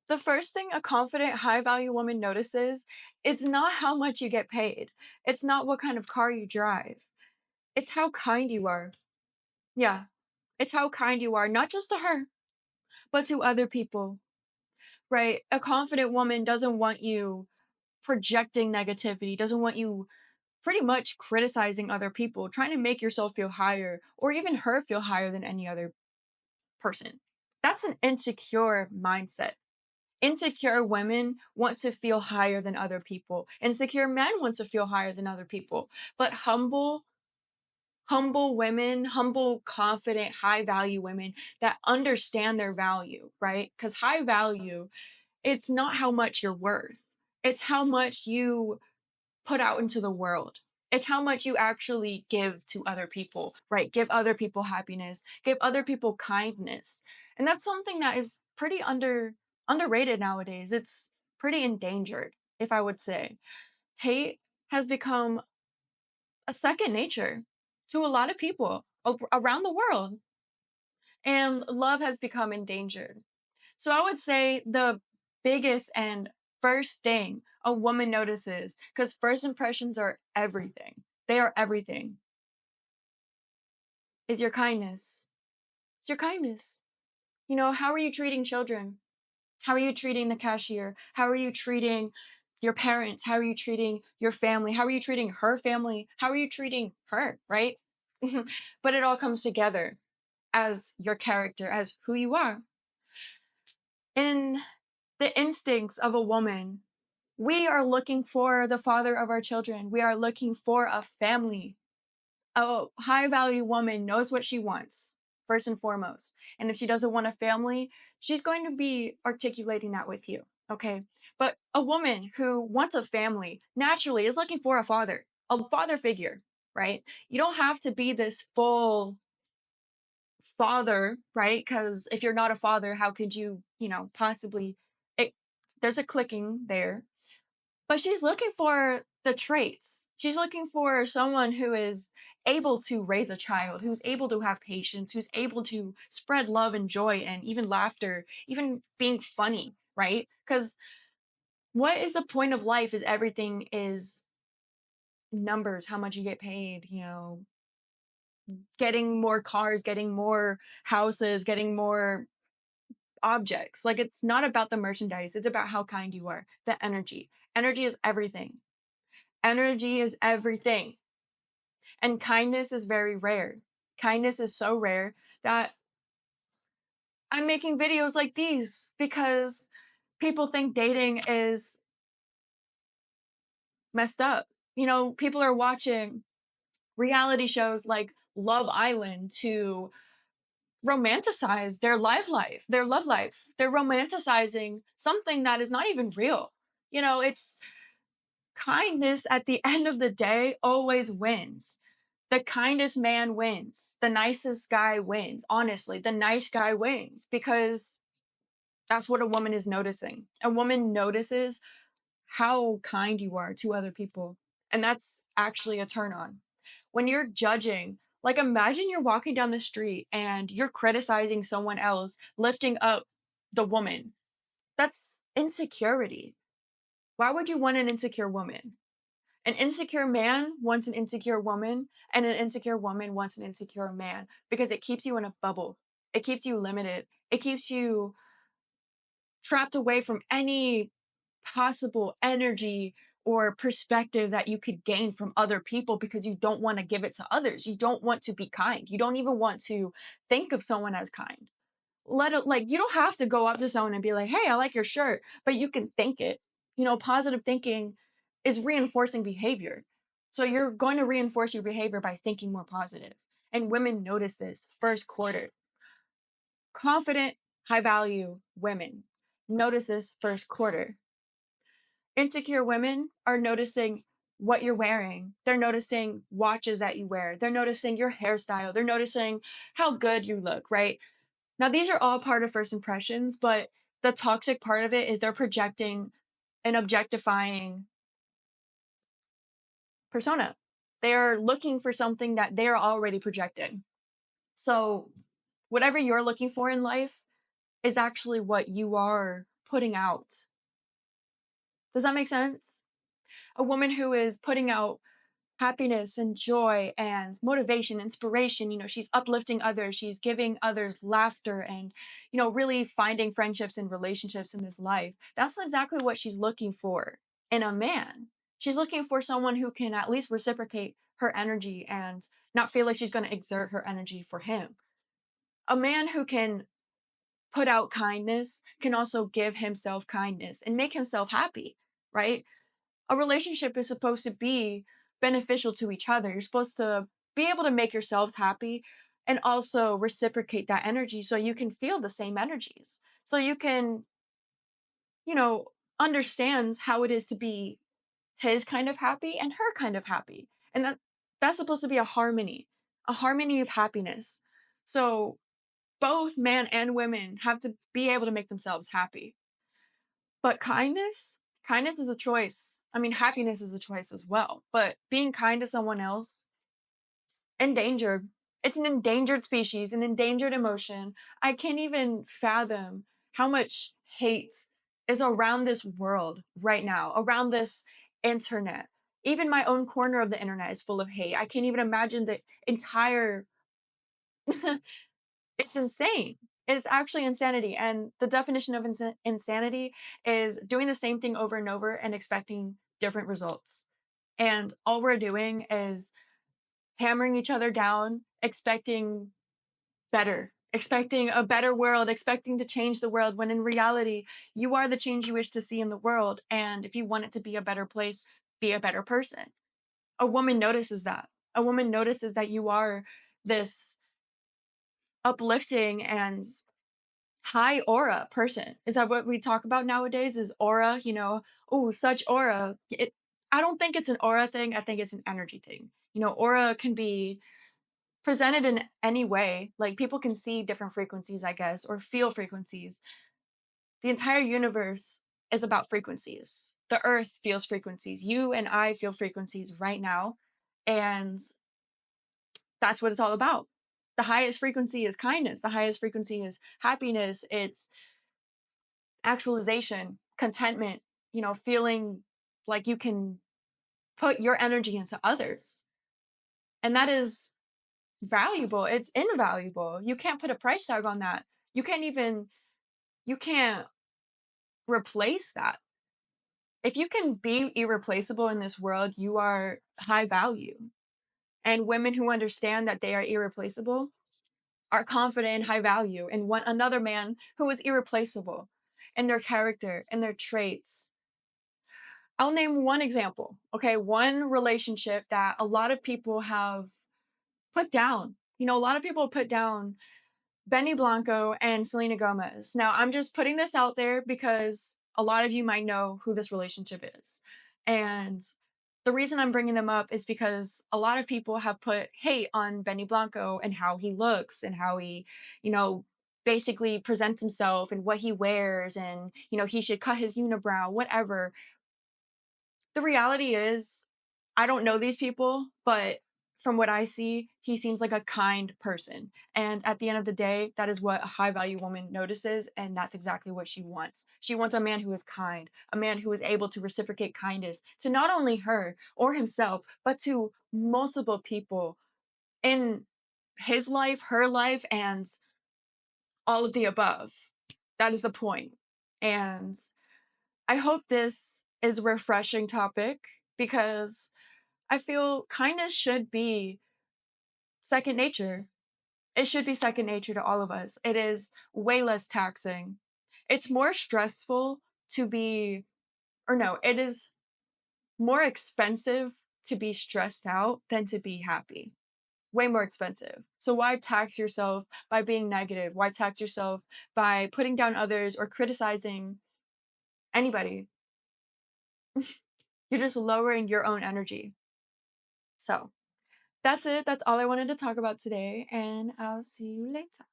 The first thing a confident, high value woman notices, it's not how much you get paid. It's not what kind of car you drive. It's how kind you are. Yeah. It's how kind you are, not just to her, but to other people, right? A confident woman doesn't want you projecting negativity, doesn't want you pretty much criticizing other people, trying to make yourself feel higher or even her feel higher than any other person. That's an insecure mindset. Insecure women want to feel higher than other people. Insecure men want to feel higher than other people. But humble women, humble, confident, high value women that understand their value, right? Because high value, it's not how much you're worth, it's how much you put out into the world. It's how much you actually give to other people, right? Give other people happiness, give other people kindness. And that's something that is pretty underrated nowadays. It's pretty endangered, if I would say. Hate has become a second nature to a lot of people around the world, and love has become endangered. So I would say the biggest and first thing a woman notices, because first impressions are everything, they are everything, is your kindness. It's your kindness. You know, how are you treating children? How are you treating the cashier? How are you treating your parents? How are you treating your family? How are you treating her family? How are you treating her, right? But it all comes together as your character, as who you are. In the instincts of a woman, we are looking for the father of our children. We are looking for a family. A high value woman knows what she wants, first and foremost. And if she doesn't want a family, she's going to be articulating that with you. Okay. But a woman who wants a family naturally is looking for a father figure, right? You don't have to be this full father, right? Because if you're not a father, how could you, possibly it, there's a clicking there. But she's looking for the traits. She's looking for someone who is able to raise a child, who's able to have patience, who's able to spread love and joy and even laughter, even being funny, right? Because what is the point of life is everything is numbers, how much you get paid, getting more cars, getting more houses, getting more objects. Like, it's not about the merchandise, it's about how kind you are, the energy. Energy is everything. Energy is everything. And kindness is very rare. Kindness is so rare that I'm making videos like these because people think dating is messed up. People are watching reality shows like Love Island to romanticize their love life. They're romanticizing something that is not even real. It's kindness at the end of the day always wins. The kindest man wins. The nicest guy wins. Honestly, the nice guy wins because that's what a woman is noticing. A woman notices how kind you are to other people. And that's actually a turn on. When you're judging, like, imagine you're walking down the street and you're criticizing someone else, lifting up the woman. That's insecurity. Why would you want an insecure woman? An insecure man wants an insecure woman, and an insecure woman wants an insecure man because it keeps you in a bubble. It keeps you limited. It keeps you trapped away from any possible energy or perspective that you could gain from other people because you don't want to give it to others. You don't want to be kind. You don't even want to think of someone as kind. You don't have to go up to someone and be like, "Hey, I like your shirt," but you can think it. Positive thinking is reinforcing behavior. So you're going to reinforce your behavior by thinking more positive. And women notice this first quarter. Confident, high value women notice this first quarter. Insecure women are noticing what you're wearing. They're noticing watches that you wear. They're noticing your hairstyle. They're noticing how good you look, right? Now, these are all part of first impressions, but the toxic part of it is they're projecting and objectifying persona. They are looking for something that they're already projecting. So, whatever you're looking for in life is actually what you are putting out. Does that make sense? A woman who is putting out happiness and joy and motivation, inspiration, she's uplifting others, she's giving others laughter and, really finding friendships and relationships in this life. That's exactly what she's looking for in a man. She's looking for someone who can at least reciprocate her energy and not feel like she's going to exert her energy for him. A man who can put out kindness can also give himself kindness and make himself happy, right? A relationship is supposed to be beneficial to each other. You're supposed to be able to make yourselves happy and also reciprocate that energy so you can feel the same energies. So you can, you know, understand how it is to be his kind of happy and her kind of happy. And that's supposed to be a harmony of happiness. So both man and women have to be able to make themselves happy. But kindness is a choice. I mean, happiness is a choice as well. But being kind to someone else, endangered. It's an endangered species, an endangered emotion. I can't even fathom how much hate is around this world right now, around this internet. Even my own corner of the internet is full of hate. I can't even imagine the entire it's insane. It's actually insanity. And the definition of insanity is doing the same thing over and over and expecting different results. And all we're doing is hammering each other down, expecting a better world, expecting to change the world, when in reality, you are the change you wish to see in the world. And if you want it to be a better place, be a better person. A woman notices that. A woman notices that you are this uplifting and high aura person. Is that what we talk about nowadays? Is aura, oh, such aura. I don't think it's an aura thing. I think it's an energy thing. Aura can be presented in any way. Like people can see different frequencies, I guess, or feel frequencies. The entire universe is about frequencies. The earth feels frequencies. You and I feel frequencies right now. And that's what it's all about. The highest frequency is kindness. The highest frequency is happiness. It's actualization, contentment, feeling like you can put your energy into others. And that is valuable. It's invaluable. You can't put a price tag on that. You can't replace that. If you can be irreplaceable in this world, you are high value. And women who understand that they are irreplaceable are confident and high value and want another man who is irreplaceable in their character and their traits. I'll name one example, okay? One relationship that a lot of people have put down. A lot of people put down Benny Blanco and Selena Gomez. Now, I'm just putting this out there because a lot of you might know who this relationship is. And the reason I'm bringing them up is because a lot of people have put hate on Benny Blanco and how he looks and how he, basically presents himself and what he wears and, he should cut his unibrow, whatever. The reality is, I don't know these people, but from what I see, he seems like a kind person. And at the end of the day, that is what a high value woman notices. And that's exactly what she wants. She wants a man who is kind, a man who is able to reciprocate kindness to not only her or himself, but to multiple people in his life, her life, and all of the above. That is the point. And I hope this is a refreshing topic because I feel kindness should be second nature. It should be second nature to all of us. It is way less taxing. It's more stressful to be, or no, it is more expensive to be stressed out than to be happy. Way more expensive. So why tax yourself by being negative? Why tax yourself by putting down others or criticizing anybody? You're just lowering your own energy. So that's it. That's all I wanted to talk about today, and I'll see you later.